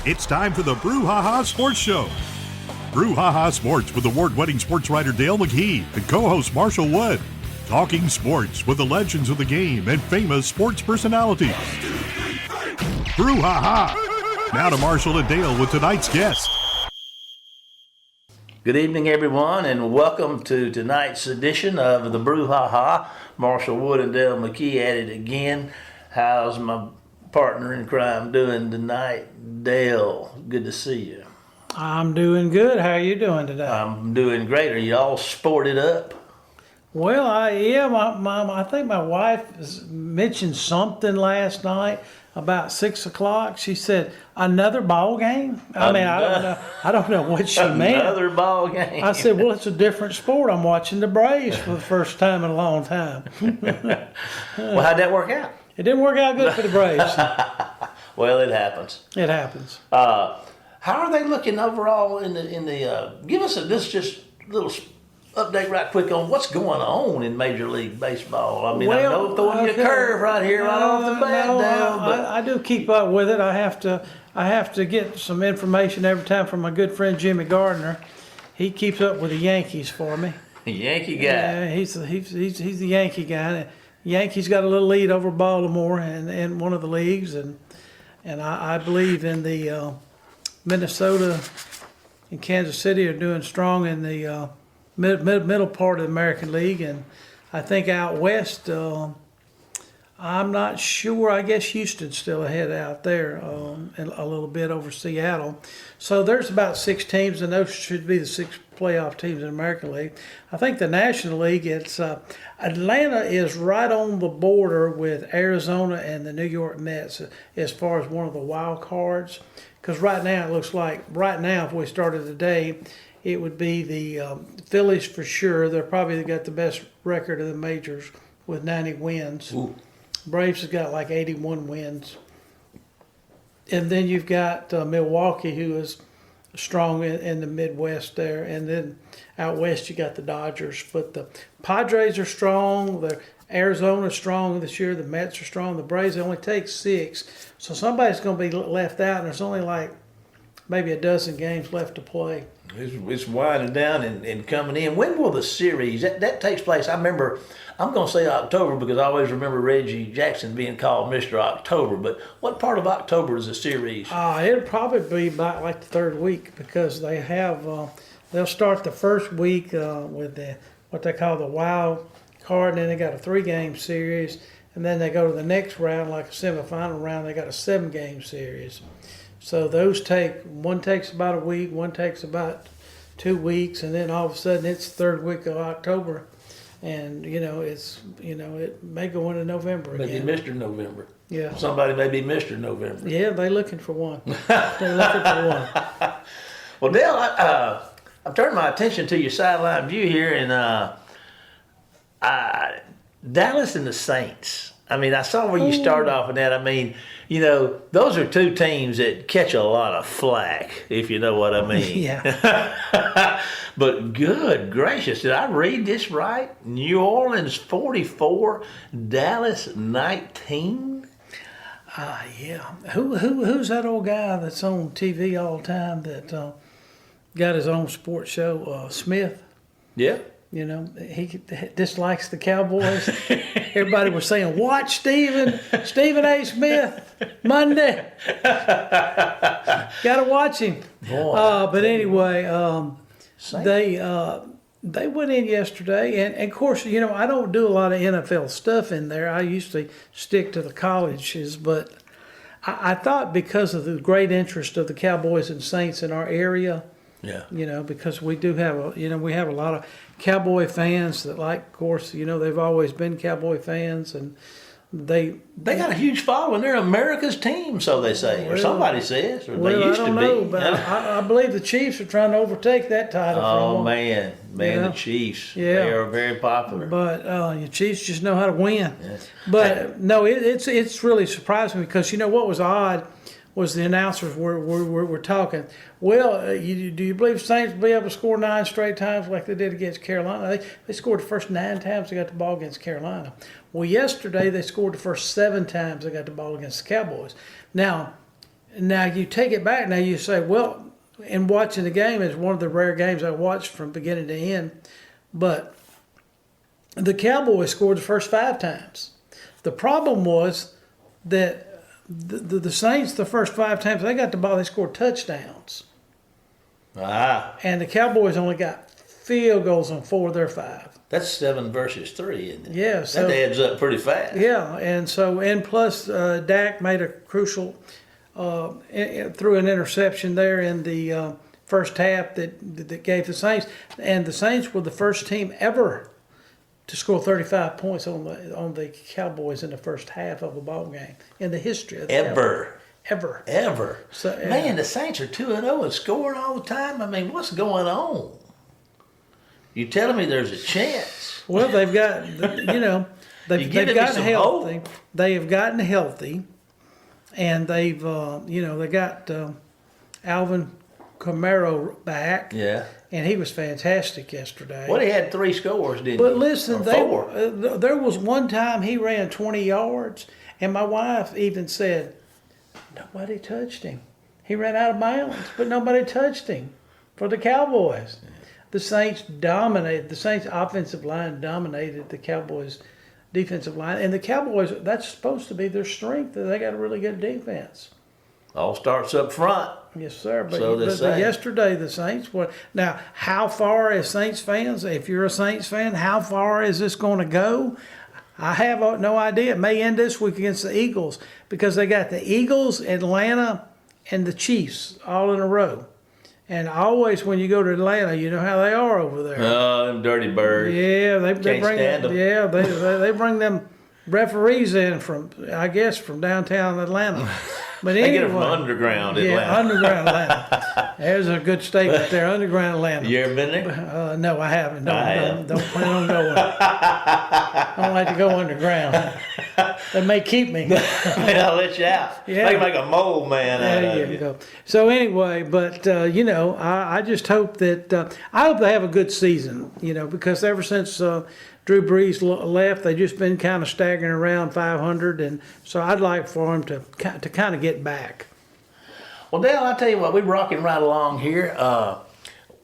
It's time for the Brouhaha Sports Show. Brouhaha Sports with award-winning sports writer Dale McKee and co-host Marshall Wood. Talking sports with the legends of the game and famous sports personalities. Brouhaha! Now to Marshall and Dale with tonight's guest. Good evening, everyone, and welcome to tonight's edition of the Brouhaha. Marshall Wood and Dale McKee at it again. How's my partner in crime doing tonight? Dale, good to see you. I'm doing good. How are you doing today? I'm doing great. Are you all sported up? Well, I think my wife mentioned something last night about 6 o'clock. She said, another ball game? I don't know what she meant. Another ball game. I said, well, it's a different sport. I'm watching the Braves for the first time in a long time. Well, how'd that work out? It didn't work out good for the Braves. Well, it happens. It happens. How are they looking overall in the give us this just little update right quick on what's going on in Major League Baseball. I mean, I know throwing you a curve right here, right off the bat now. But I do keep up with it. I have to get some information every time from my good friend Jimmy Gardner. He keeps up with the Yankees for me. Yankee guy. Yeah, he's the Yankee guy. Yankees got a little lead over Baltimore in one of the leagues, and I believe in the Minnesota and Kansas City are doing strong in the middle part of the American League, and I think out west, I'm not sure. I guess Houston's still ahead out there, and a little bit over Seattle. So there's about 6 teams, and those should be the 6 playoff teams in the American League. I think the National League, it's Atlanta is right on the border with Arizona and the New York Mets as far as one of the wild cards. Because right now it looks like, if we started today, it would be the Phillies for sure. They're probably got the best record of the majors with 90 wins. Ooh. Braves has got like 81 wins. And then you've got Milwaukee, who is strong in the Midwest there. And then out west you got the Dodgers. But the Padres are strong. The Arizona's strong this year. The Mets are strong. The Braves only take 6. So somebody's going to be left out, and there's only like maybe a dozen games left to play. It's winding down and coming in. When will the series, that takes place? I remember, I'm going to say October because I always remember Reggie Jackson being called Mr. October. But what part of October is the series? It'll probably be about like the 3rd week because they have, they'll start the first week with what they call the wild card, and then they got a 3-game series, and then they go to the next round, like a semifinal round, they got a 7-game series. So those one takes about a week, one takes about 2 weeks, and then all of a sudden it's the 3rd week of October, and it may go into November again. Maybe Mr. November. Yeah. Somebody may be Mr. November. Yeah, they're looking for one. They're looking for one. Well, Dale, I'm turning my attention to your sideline view here, and Dallas and the Saints. I mean, I saw where you started off in that. I mean, those are 2 teams that catch a lot of flack, if you know what I mean. Yeah. But good gracious, did I read this right? New Orleans 44, Dallas 19? Yeah. Who's that old guy that's on TV all the time that got his own sports show? Smith. Yeah. He dislikes the Cowboys. Everybody was saying, watch Stephen A. Smith Monday. Got to watch him. Boy, but anyway, they went in yesterday, and of course, I don't do a lot of NFL stuff in there. I usually stick to the colleges, but I thought because of the great interest of the Cowboys and Saints in our area. Yeah. Because we do have we have a lot of Cowboy fans that of course, they've always been Cowboy fans, and they got a huge following. They're America's team, so they say, or somebody says, or they used I don't to know, be. But I believe the Chiefs are trying to overtake that title. Oh man, the Chiefs. Yeah. They are very popular. But the Chiefs just know how to win. Yes. But no, it's really surprised me because what was odd was the announcers were talking. Well, do you believe Saints will be able to score 9 straight times like they did against Carolina? They scored the first 9 times they got the ball against Carolina. Well, yesterday they scored the first 7 times they got the ball against the Cowboys. Now, Now you take it back. Now you say, well, in watching the game, it's one of the rare games I watched from beginning to end. But the Cowboys scored the first 5 times. The problem was that the Saints, the first 5 times they got the ball, they scored touchdowns. And the Cowboys only got field goals on 4 of their 5. That's 7 versus 3, isn't it? Yeah, so that adds up pretty fast. Yeah, and plus Dak made a crucial threw an interception there in the first half that gave the Saints, and the Saints were the first team ever to score 35 points on the Cowboys in the first half of a ball game in the history of the Ever. So, Man, the Saints are 2-0 and scoring all the time. I mean, what's going on? You telling me there's a chance? Well, they've got, they've gotten healthy. Hope. They have gotten healthy, and they've, they got Alvin Kamara back. Yeah. And he was fantastic yesterday. Well, he had 3 scores, didn't he? But listen, or 4. There was one time he ran 20 yards, and my wife even said, nobody touched him. He ran out of bounds, but nobody touched him for the Cowboys. The Saints dominated. The Saints' offensive line dominated the Cowboys' defensive line. And the Cowboys, that's supposed to be their strength. They got a really good defense. All starts up front. Yes, sir. But, So they but say. yesterday, the Saints were. Now, how far as Saints fans, if you're a Saints fan, how far is this going to go? I have no idea. It may end this week against the Eagles because they got the Eagles, Atlanta, and the Chiefs all in a row. And always when you go to Atlanta, you know how they are over there. Oh, them dirty birds. Yeah, they bring stand 'em. Yeah, they bring them referees in from downtown Atlanta. But They anyway, get it from underground Atlanta. Yeah, underground Atlanta. There's a good statement there, underground Atlanta. You ever been there? No, I haven't. I have. Don't plan on going. I don't like to go underground. They may keep me. I'll let you out. Yeah. They can make a mole man out There of you you. go. So anyway, but I just hope that I hope they have a good season. Because ever since Drew Brees left, they've just been kind of staggering around 500, and so I'd like for them to kind of get back. Well, Dale, I tell you what, we're rocking right along here.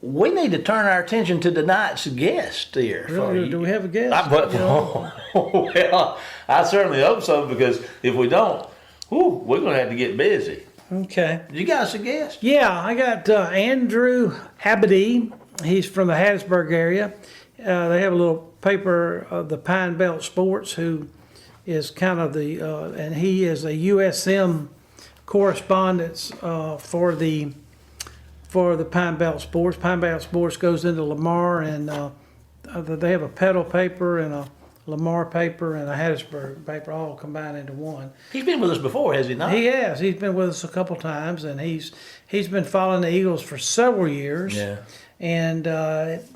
We need to turn our attention to tonight's guest here. Really, do we have a guest? Well, I certainly hope so, because if we don't, we're going to have to get busy. Okay. You got us a guest? Yeah, I got Andrew Abadie. He's from the Hattiesburg area. They have a little paper, the Pine Belt Sports, who is kind of and he is a USM correspondent for the Pine Belt Sports. Pine Belt Sports goes into Lamar, and they have a Petal paper and a Lamar paper and a Hattiesburg paper all combined into one. He's been with us before, has he not? He has. He's been with us a couple times, and he's been following the Eagles for several years. Yeah. And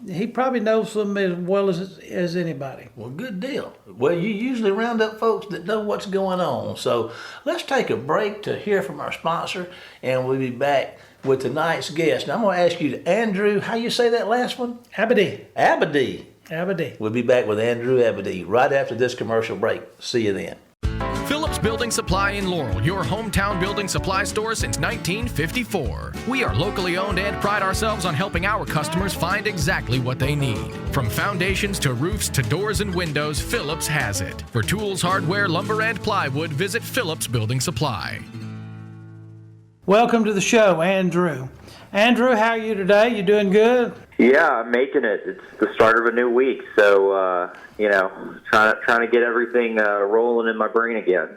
he probably knows them as well as anybody. Well, good deal. Well, you usually round up folks that know what's going on. So let's take a break to hear from our sponsor, and we'll be back with tonight's guest. Now, I'm going to ask you, Andrew, how you say that last one? Abadie. Abadie. We'll be back with Andrew Abadie right after this commercial break. See you then. Phillips Building Supply in Laurel, your hometown building supply store since 1954. We are locally owned and pride ourselves on helping our customers find exactly what they need. From foundations to roofs to doors and windows, Phillips has it. For tools, hardware, lumber, and plywood, visit Phillips Building Supply. Welcome to the show, Andrew. Andrew, how are you today? You doing good? Yeah, I'm making it. It's the start of a new week, so trying to get everything rolling in my brain again.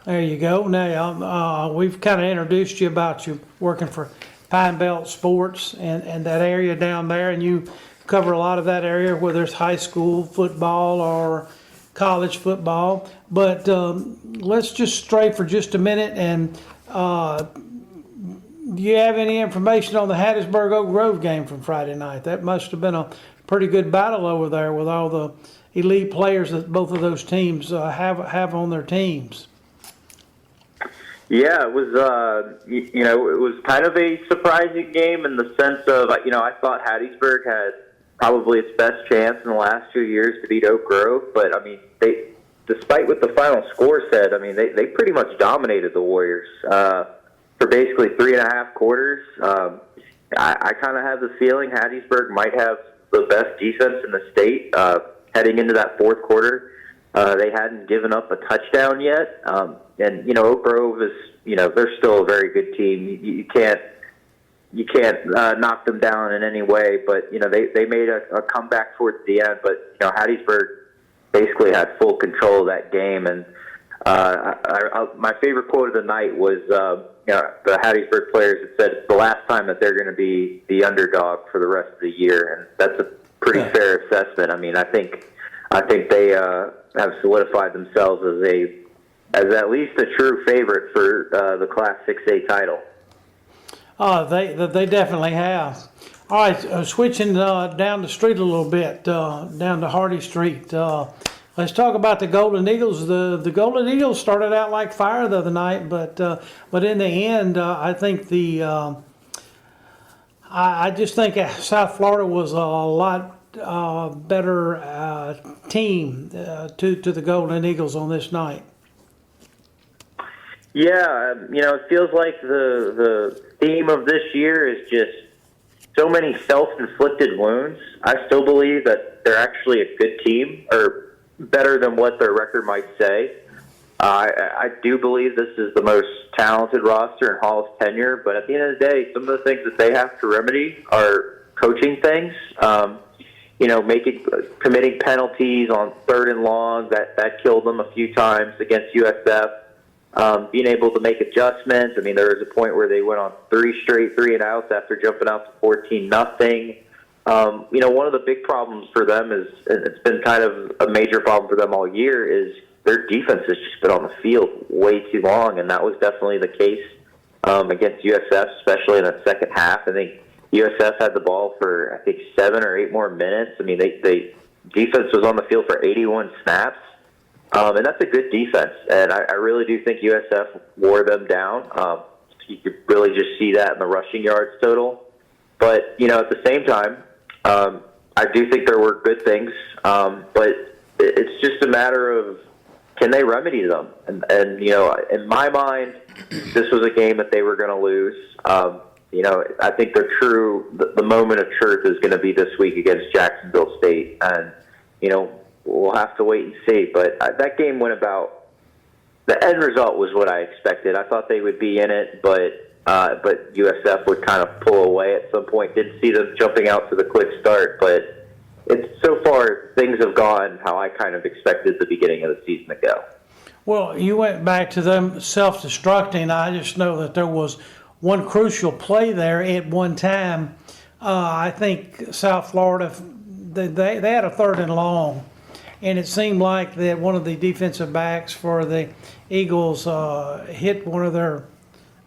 There you go. Now, we've kind of introduced you about you working for Pine Belt Sports and that area down there, and you cover a lot of that area, whether it's high school football or college football. But let's just stray for just a minute, and do you have any information on the Hattiesburg Oak Grove game from Friday night? That must have been a pretty good battle over there with all the elite players that both of those teams have on their teams. Yeah, it was. It was kind of a surprising game in the sense of I thought Hattiesburg had probably its best chance in the last 2 years to beat Oak Grove, but I mean despite what the final score said, I mean they pretty much dominated the Warriors. for basically 3.5 quarters. I kind of have the feeling Hattiesburg might have the best defense in the state heading into that fourth quarter. They hadn't given up a touchdown yet, and Oak Grove is they're still a very good team. You can't knock them down in any way, but they made a comeback towards the end. But Hattiesburg basically had full control of that game, and my favorite quote of the night was the Hattiesburg players had said it's the last time that they're going to be the underdog for the rest of the year, and that's a pretty fair assessment. I mean, I think they have solidified themselves as at least a true favorite for the Class 6A title. They definitely have. All right, switching down the street a little bit, down to Hardy Street. Let's talk about the Golden Eagles. The Golden Eagles started out like fire the other night, but in the end, I think I just think South Florida was a lot better team to the Golden Eagles on this night. Yeah, it feels like the theme of this year is just so many self-inflicted wounds. I still believe that they're actually a good team, or better than what their record might say. I do believe this is the most talented roster in Hall's tenure, but at the end of the day, some of the things that they have to remedy are coaching things. Committing penalties on 3rd and long, that killed them a few times against USF. Being able to make adjustments. I mean, there was a point where they went on 3 straight 3-and-outs after jumping out to 14-0. One of the big problems for them is, and it's been kind of a major problem for them all year, is their defense has just been on the field way too long, and that was definitely the case against USF, especially in the second half. I think USF had the ball for 7 or 8 more minutes. I mean, they defense was on the field for 81 snaps, and that's a good defense. And I really do think USF wore them down. You could really just see that in the rushing yards total. But at the same time, I do think there were good things, but it's just a matter of can they remedy them? And in my mind, this was a game that they were going to lose. I think the moment of truth is going to be this week against Jacksonville State, and we'll have to wait and see. But that game went about. The end result was what I expected. I thought they would be in it, but USF would kind of pull away at some point. Didn't see them jumping out to the quick start, but so far things have gone how I kind of expected the beginning of the season to go. Well, you went back to them self-destructing. I just know that there was one crucial play there at one time. I think South Florida, they had a 3rd and long, and it seemed like that one of the defensive backs for the Eagles hit one of their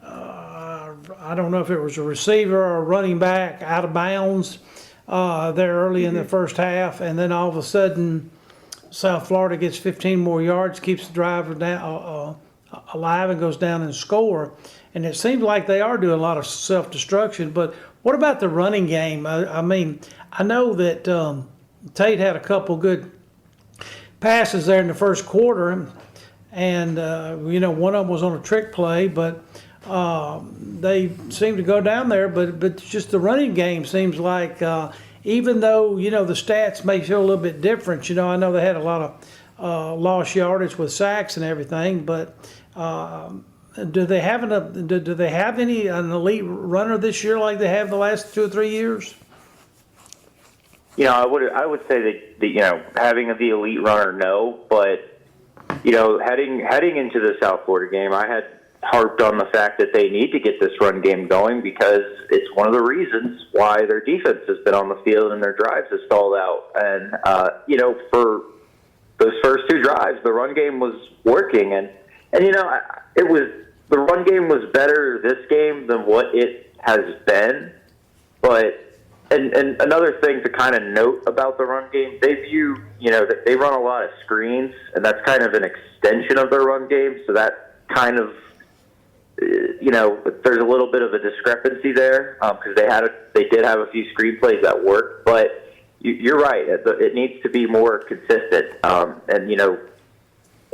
I don't know if it was a receiver or a running back out of bounds there early in the first half, and then all of a sudden South Florida gets 15 more yards, keeps the driver down, alive, and goes down and score. And it seems like they are doing a lot of self-destruction. But what about the running game? I mean, I know that Tate had a couple good passes there in the first quarter, and one of them was on a trick play, but they seem to go down there, but just the running game seems like even though the stats may show a little bit different. I know they had a lot of lost yardage with sacks and everything, but do they have an elite runner this year like they have the last 2 or 3 years? I would say that having the elite runner, no, but heading into the South Florida game, I had harped on the fact that they need to get this run game going because it's one of the reasons why their defense has been on the field and their drives have stalled out. And, for those first 2 drives, the run game was working. And the run game was better this game than what it has been. But, and another thing to kind of note about the run game, they they run a lot of screens, and that's kind of an extension of their run game. So that kind of, there's a little bit of a discrepancy there because they did have a few screenplays that worked, but you're right. It needs to be more consistent. And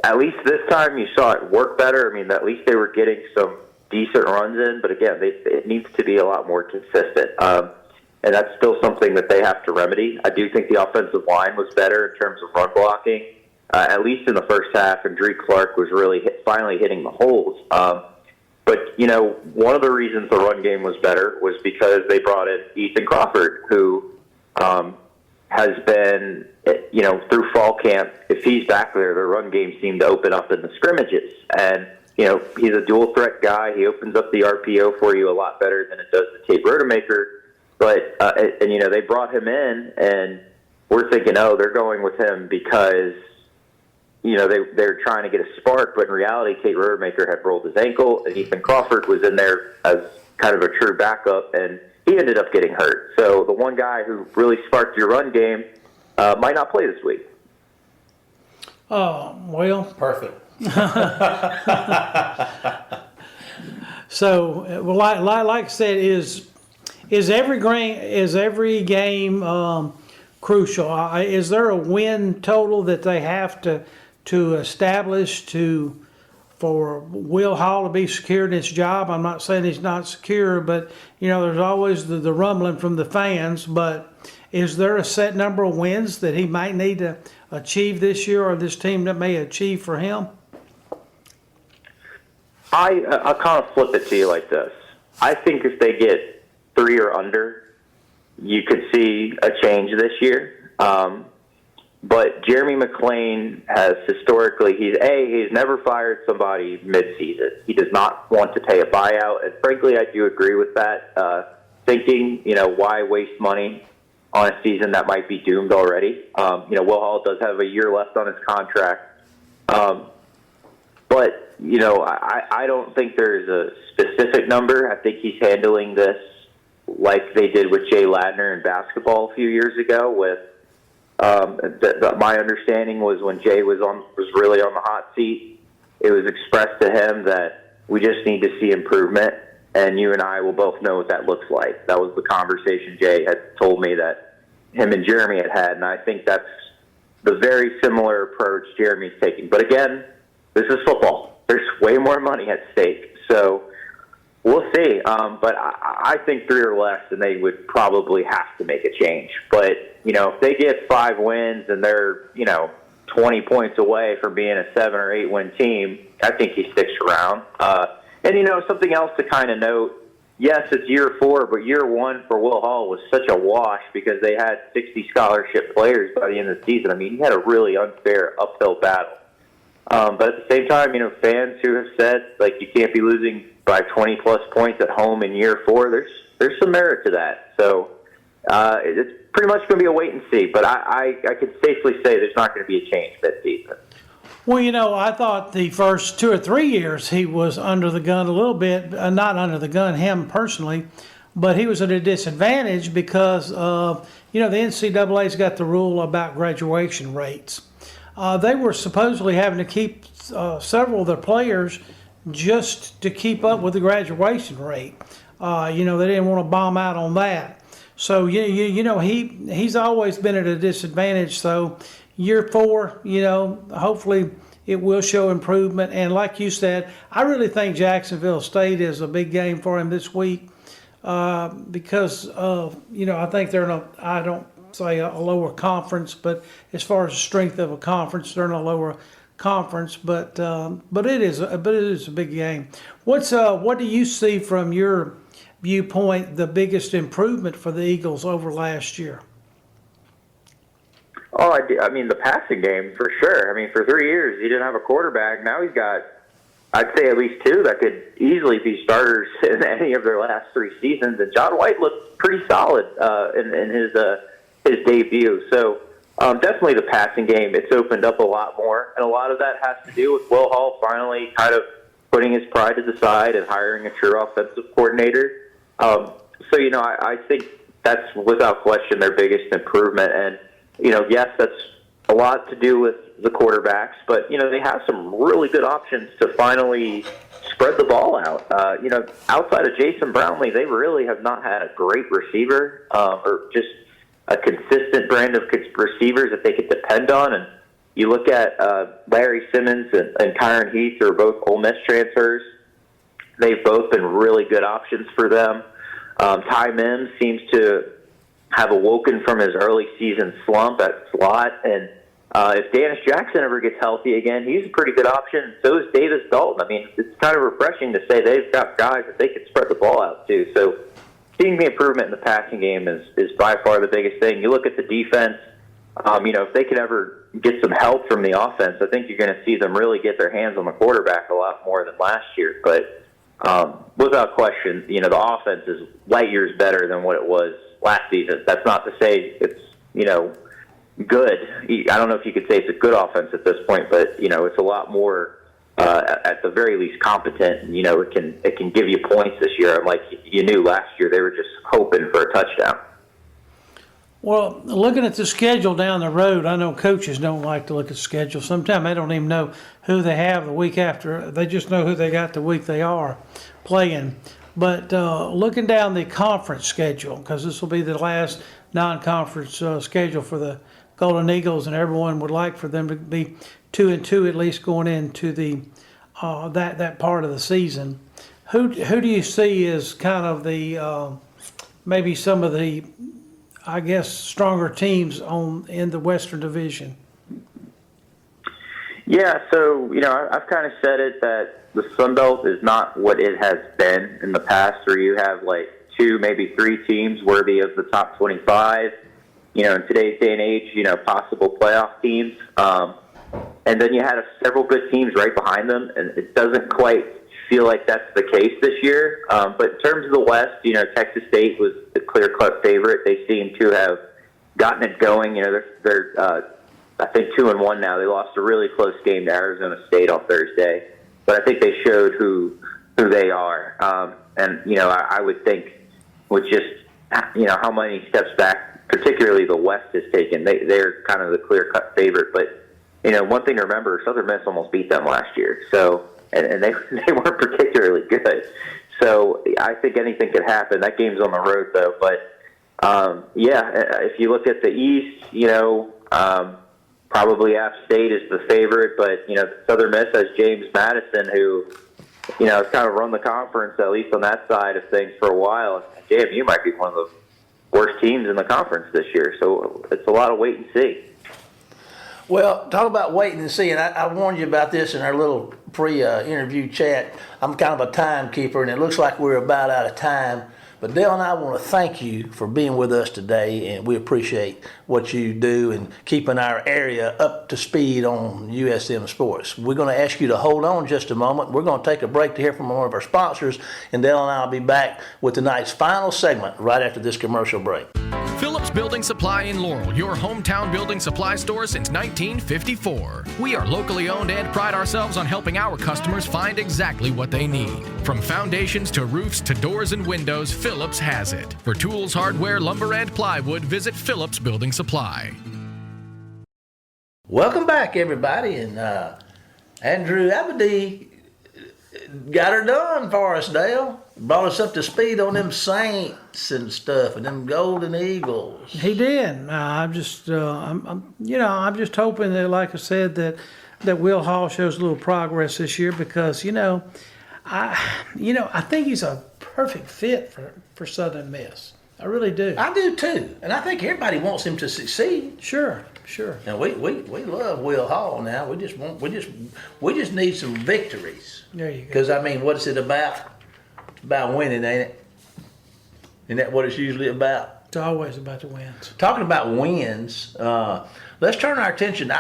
at least this time you saw it work better. I mean, at least they were getting some decent runs in, but again, it needs to be a lot more consistent. And that's still something that they have to remedy. I do think the offensive line was better in terms of run blocking, at least in the first half, and Drew Clark was really finally hitting the holes. But, one of the reasons the run game was better was because they brought in Ethan Crawford, who has been, through fall camp, if he's back there, the run game seemed to open up in the scrimmages. And, he's a dual threat guy. He opens up the RPO for you a lot better than it does the Tate Rodemaker. But, they brought him in, and we're thinking, they're going with him because, they're trying to get a spark. But in reality, Tate Rodemaker had rolled his ankle, and Ethan Crawford was in there as kind of a true backup, and he ended up getting hurt. So the one guy who really sparked your run game might not play this week. Oh, well. Perfect. So, like I said, is every game crucial? Is there a win total that they have to establish for Will Hall to be secure in his job? I'm not saying he's not secure, but there's always the rumbling from the fans. But is there a set number of wins that he might need to achieve this year, or this team that may achieve for him? I'll kind of flip it to you like this. I think if they get 3 or under, you could see a change this year. But Jeremy McClain has historically, he's never fired somebody mid-season. He does not want to pay a buyout, and frankly, I do agree with that. Thinking, why waste money on a season that might be doomed already? Will Hall does have a year left on his contract. But, I don't think there's a specific number. I think he's handling this like they did with Jay Ladner in basketball a few years ago. With my understanding was when Jay was really on the hot seat, it was expressed to him that we just need to see improvement, and you and I will both know what that looks like. That was the conversation Jay had told me that him and Jeremy had, and I think that's the very similar approach Jeremy's taking. But again, this is football. There's way more money at stake. So we'll see. But I think 3 or less, and they would probably have to make a change. But, if they get 5 wins and they're, 20 points away from being a 7 or 8 win team, I think he sticks around. And, something else to kind of note, yes, it's year 4, but year 1 for Will Hall was such a wash because they had 60 scholarship players by the end of the season. I mean, he had a really unfair uphill battle. But at the same time, fans who have said, you can't be losing by 20-plus points at home in year 4, there's some merit to that. So it's pretty much going to be a wait and see. But I could safely say there's not going to be a change that season. Well, I thought the first 2 or 3 years he was under the gun a little bit, not under the gun, him personally, but he was at a disadvantage because, the NCAA's got the rule about graduation rates. They were supposedly having to keep several of their players just to keep up with the graduation rate. They didn't want to bomb out on that. So, he's always been at a disadvantage. So, year 4, hopefully it will show improvement. And like you said, I really think Jacksonville State is a big game for him this week because, I think they're I don't say a lower conference, but as far as the strength of a conference, they're in a lower conference. But it is a big game. What do you see from your viewpoint the biggest improvement for the Eagles over last year? Oh, I mean, the passing game for sure. I mean, for 3 years he didn't have a quarterback. Now he's got, I'd say, at least 2 that could easily be starters in any of their last 3 seasons. And John White looked pretty solid in his debut. So definitely the passing game, it's opened up a lot more. And a lot of that has to do with Will Hall finally kind of putting his pride to the side and hiring a true offensive coordinator. I think that's without question their biggest improvement. And, yes, that's a lot to do with the quarterbacks, but, they have some really good options to finally spread the ball out. Outside of Jason Brownlee, they really have not had a great receiver or just a consistent brand of receivers that they could depend on. And you look at Larry Simmons and Kyron Heath, who are both Ole Miss transfers. they've both been really good options for them. Ty Mims seems to have awoken from his early season slump at slot, and if Dennis Jackson ever gets healthy again, he's a pretty good option. So is Davis Dalton. I mean, it's kind of refreshing to say they've got guys that they can spread the ball out to. So seeing the improvement in the passing game is by far the biggest thing. You look at the defense, if they could ever get some help from the offense, I think you're going to see them really get their hands on the quarterback a lot more than last year. But without question, the offense is light years better than what it was last season. That's not to say it's, good. I don't know if you could say it's a good offense at this point, but, it's a lot more, at the very least, competent. It can give you points this year. Like you knew last year, they were just hoping for a touchdown. Well, looking at the schedule down the road, I know coaches don't like to look at the schedule. Sometimes they don't even know who they have the week after. They just know who they got the week they are playing. But looking down the conference schedule, because this will be the last non-conference schedule for the Golden Eagles, and everyone would like for them to be 2-2 at least going into the that part of the season. Who do you see as kind of the maybe some of the, I guess, stronger teams in the Western Division? Yeah, so, I've kind of said it that the Sun Belt is not what it has been in the past, where you have like 2, maybe 3 teams worthy of the top 25. In today's day and age, possible playoff teams. And then you had several good teams right behind them, and it doesn't quite feel like that's the case this year. But in terms of the West, Texas State was the clear-cut favorite. They seem to have gotten it going. They're I think 2-1 now. They lost a really close game to Arizona State on Thursday, but I think they showed who they are. And I would think with just how many steps back, particularly the West has taken, they're kind of the clear-cut favorite. But one thing to remember: Southern Miss almost beat them last year, so and they weren't particularly good. So I think anything could happen. That game's on the road, though. But if you look at the East, probably App State is the favorite, but Southern Miss has James Madison, who has kind of run the conference, at least on that side of things, for a while. JMU might be one of the worst teams in the conference this year, so it's a lot of wait and see. Well, talk about waiting and see, and I warned you about this in our little pre-interview chat. I'm kind of a timekeeper, and it looks like we're about out of time. But Dale and I want to thank you for being with us today, and we appreciate what you do and keeping our area up to speed on USM sports. We're going to ask you to hold on just a moment. We're going to take a break to hear from one of our sponsors, and Dale and I will be back with tonight's final segment right after this commercial break. Phillips Building Supply in Laurel, your hometown building supply store since 1954. We are locally owned and pride ourselves on helping our customers find exactly what they need. From foundations to roofs to doors and windows, Phillips has it. For tools, hardware, lumber, and plywood, visit Phillips Building Supply. Welcome back, everybody, and Andrew Abadie got her done for us, Dale. Brought us up to speed on them Saints and stuff, and them Golden Eagles. He did. I'm just hoping that, like I said, that Will Hall shows a little progress this year, because I think he's a perfect fit for Southern Miss. I really do. I do too, and I think everybody wants him to succeed. Sure. Now we love Will Hall. Now we just need some victories. There you go. Because what is it about? It's about winning, ain't it? Isn't that what it's usually about? It's always about the wins. Talking about wins, let's turn our attention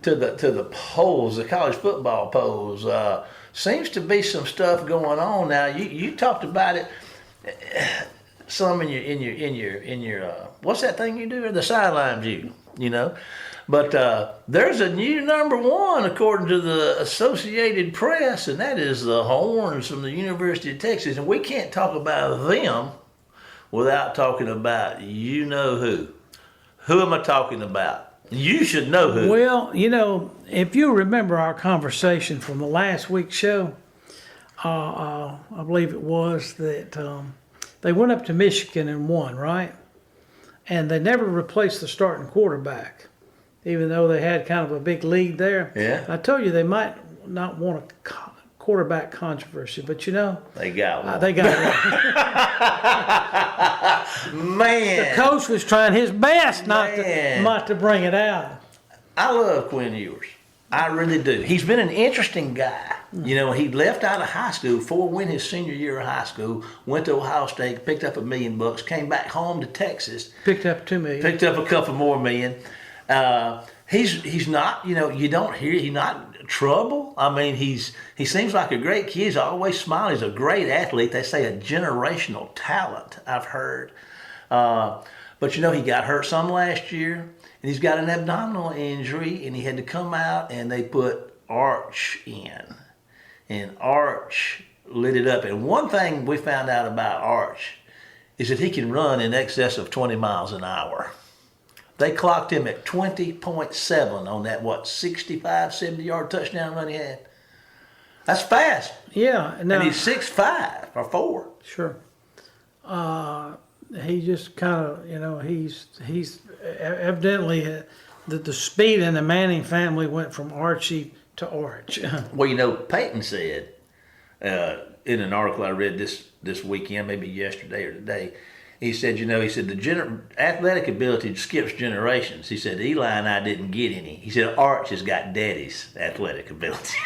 to the polls, the college football polls. Seems to be some stuff going on now. You talked about it some in your what's that thing you do? The sideline view, But there's a new number one according to the Associated Press, and that is the Horns from the University of Texas. And we can't talk about them without talking about who. Who am I talking about? You should know who. Well, if you remember our conversation from the last week's show, I believe it was that they went up to Michigan and won, right? And they never replaced the starting quarterback, even though they had kind of a big lead there. Yeah. I told you they might not want a quarterback controversy, but They got one. they got one. Man. The coach was trying his best not Man. to bring it out. I love Quinn Ewers. I really do. He's been an interesting guy. He left out of high school before win his senior year of high school, went to Ohio State, picked up $1 million, came back home to Texas, Picked up $2 million. picked up a couple more million. He's not, you don't hear he's not trouble. I mean, he seems like a great kid. He's always smiling. He's a great athlete. They say a generational talent, I've heard. But he got hurt some last year, and he's got an abdominal injury, and he had to come out, and they put Arch in. And Arch lit it up. And one thing we found out about Arch is that he can run in excess of 20 miles an hour. They clocked him at 20.7 on that, 65, 70-yard touchdown run he had. That's fast. Yeah. Now, And he's 6'5" or 4. Sure. He just kind of, he's evidently the speed in the Manning family went from Archie to Arch. Well, Peyton said in an article I read this weekend, maybe yesterday or today, he said, the athletic ability skips generations. He said, Eli and I didn't get any. He said, Arch has got daddy's athletic ability.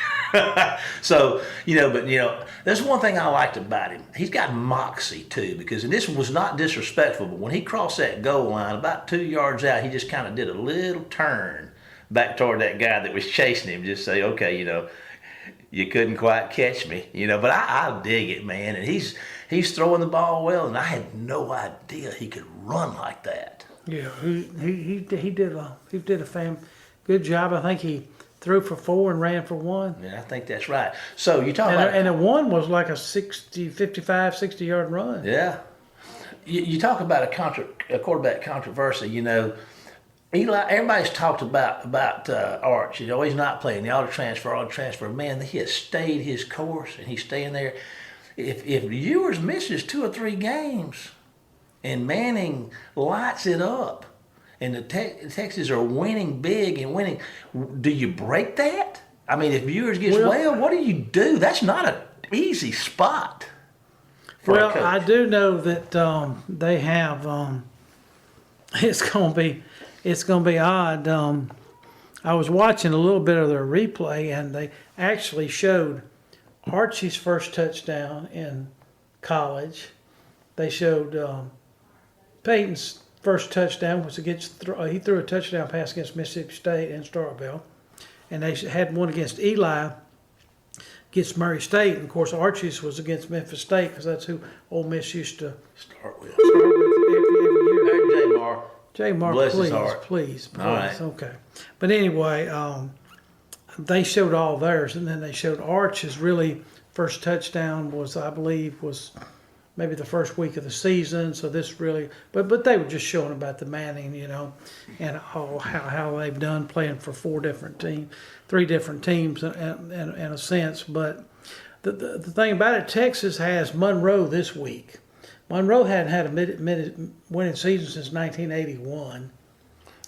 So, there's one thing I liked about him. He's got moxie, too, because, and this was not disrespectful, but when he crossed that goal line, about 2 yards out, he just kind of did a little turn back toward that guy that was chasing him, just say, okay, you couldn't quite catch me, but I dig it, man. And he's throwing the ball well, and I had no idea he could run like that. Yeah, he did a good job. I think he threw for 4 and ran for 1. Yeah, I think that's right. So you talk about, And the 1 was like a 55, 60-yard run. yeah. You talk about a quarterback controversy. Eli, everybody's talked about Arch. He's not playing. The auto transfer. Man, he has stayed his course, and he's staying there. If Ewers misses 2 or 3 games, and Manning lights it up, and the Texans are winning big and winning, do you break that? I mean, if Ewers gets well, what do you do? That's not an easy spot for a coach. I do know that they have. It's gonna be odd. I was watching a little bit of their replay, and they actually showed Archie's first touchdown in college. They showed Peyton's first touchdown was he threw a touchdown pass against Mississippi State in Starkville, and they had one against Eli against Murray State, and of course Archie's was against Memphis State because that's who Ole Miss used to Start with. every year. J. Mark. J. Mark, Bless his heart. please. All right. Okay. But anyway, they showed all theirs, and then they showed Arch's really first touchdown was, I believe, was maybe the first week of the season. So this really, but they were just showing about the Manning, and how they've done playing for 3 different teams in a sense. But the thing about it, Texas has Monroe this week. Monroe hadn't had a winning season since 1981.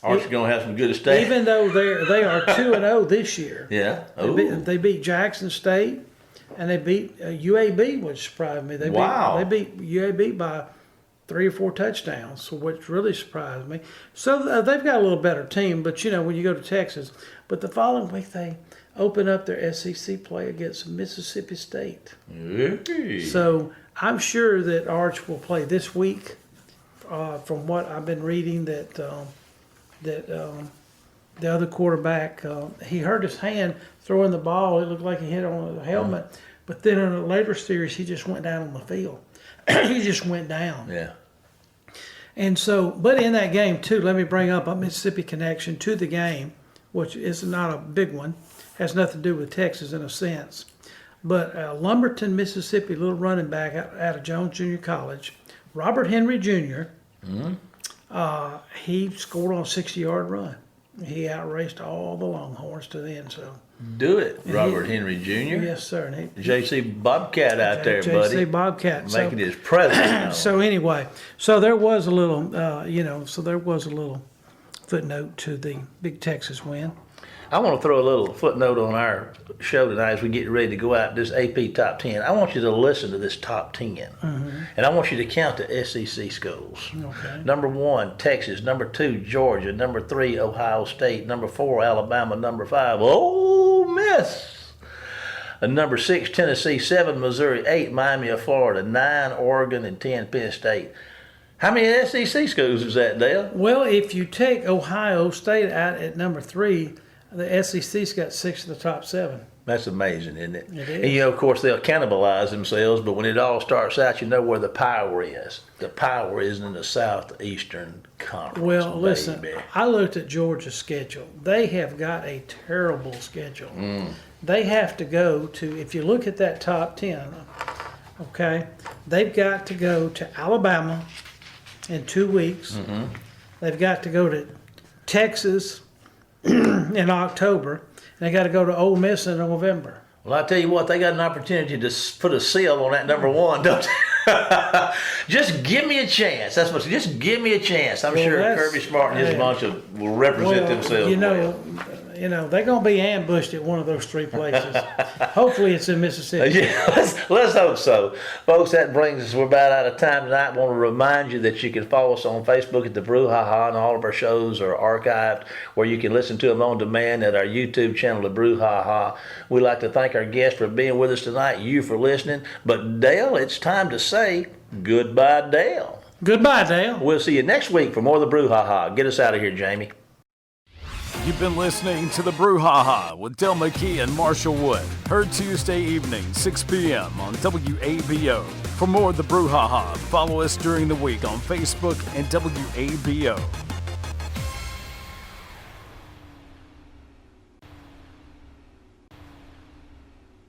Archie's going to have some good estate. Even though they are 2-0 this year. Yeah. They beat Jackson State, and they beat UAB, which surprised me. They beat UAB by 3 or 4 touchdowns, so which really surprised me. So they've got a little better team, but when you go to Texas, but the following week they open up their SEC play against Mississippi State. Hey. So I'm sure that Arch will play this week. From what I've been reading, that the other quarterback, he hurt his hand throwing the ball. It looked like he hit on the helmet. But then in a later series, he just went down on the field. He just went down. Yeah. And so, but in that game too, let me bring up a Mississippi connection to the game, which is not a big one. Has nothing to do with Texas in a sense. But Lumberton, Mississippi, little running back out of Jones Junior College, Robert Henry Jr., he scored on a 60-yard run. He outraced all the Longhorns to the end zone. Do it, Robert Henry Jr. Yes, sir. And JC Bobcat out there, buddy. JC Bobcat. Making his presence known. So anyway, so there was a little, footnote to the big Texas win. I want to throw a little footnote on our show tonight as we get ready to go out. This AP Top 10. I want you to listen to this Top 10, and I want you to count the SEC schools. Okay. Number 1, Texas. Number 2, Georgia. Number 3, Ohio State. Number 4, Alabama. Number 5, Ole Miss. And number 6, Tennessee. 7, Missouri. 8, Miami of Florida. 9, Oregon, and 10, Penn State. How many SEC schools is that, Dale? Well, if you take Ohio State out at number 3, the SEC's got 6 of the top 7. That's amazing, isn't it? It is. And of course, they'll cannibalize themselves, but when it all starts out, you know where the power is. The power is in the Southeastern Conference. Well, listen, baby. I looked at Georgia's schedule. They have got a terrible schedule. They have to go to, if you look at that top 10, okay, they've got to go to Alabama in 2 weeks. They've got to go to Texas in October, and they got to go to Ole Miss in November. Well, I tell you what, they got an opportunity to put a seal on that number 1, don't they? Just give me a chance. That's what. Just give me a chance. I'm sure Kirby Smart and his bunch will represent themselves. You know, they're going to be ambushed at one of those 3 places. Hopefully it's in Mississippi. Yeah, let's hope so. Folks, that brings us, we're about out of time tonight. I want to remind you that you can follow us on Facebook at the Brouhaha, and all of our shows are archived where you can listen to them on demand at our YouTube channel, the Brouhaha. We'd like to thank our guests for being with us tonight, you for listening. But Dale, it's time to say goodbye, Dale. Goodbye, Dale. We'll see you next week for more of the Brouhaha. Get us out of here, Jamie. You've been listening to the Brouhaha with Dale McKee and Marshall Wood. Heard Tuesday evening, 6 p.m. on WABO. For more of the Brouhaha, follow us during the week on Facebook and WABO.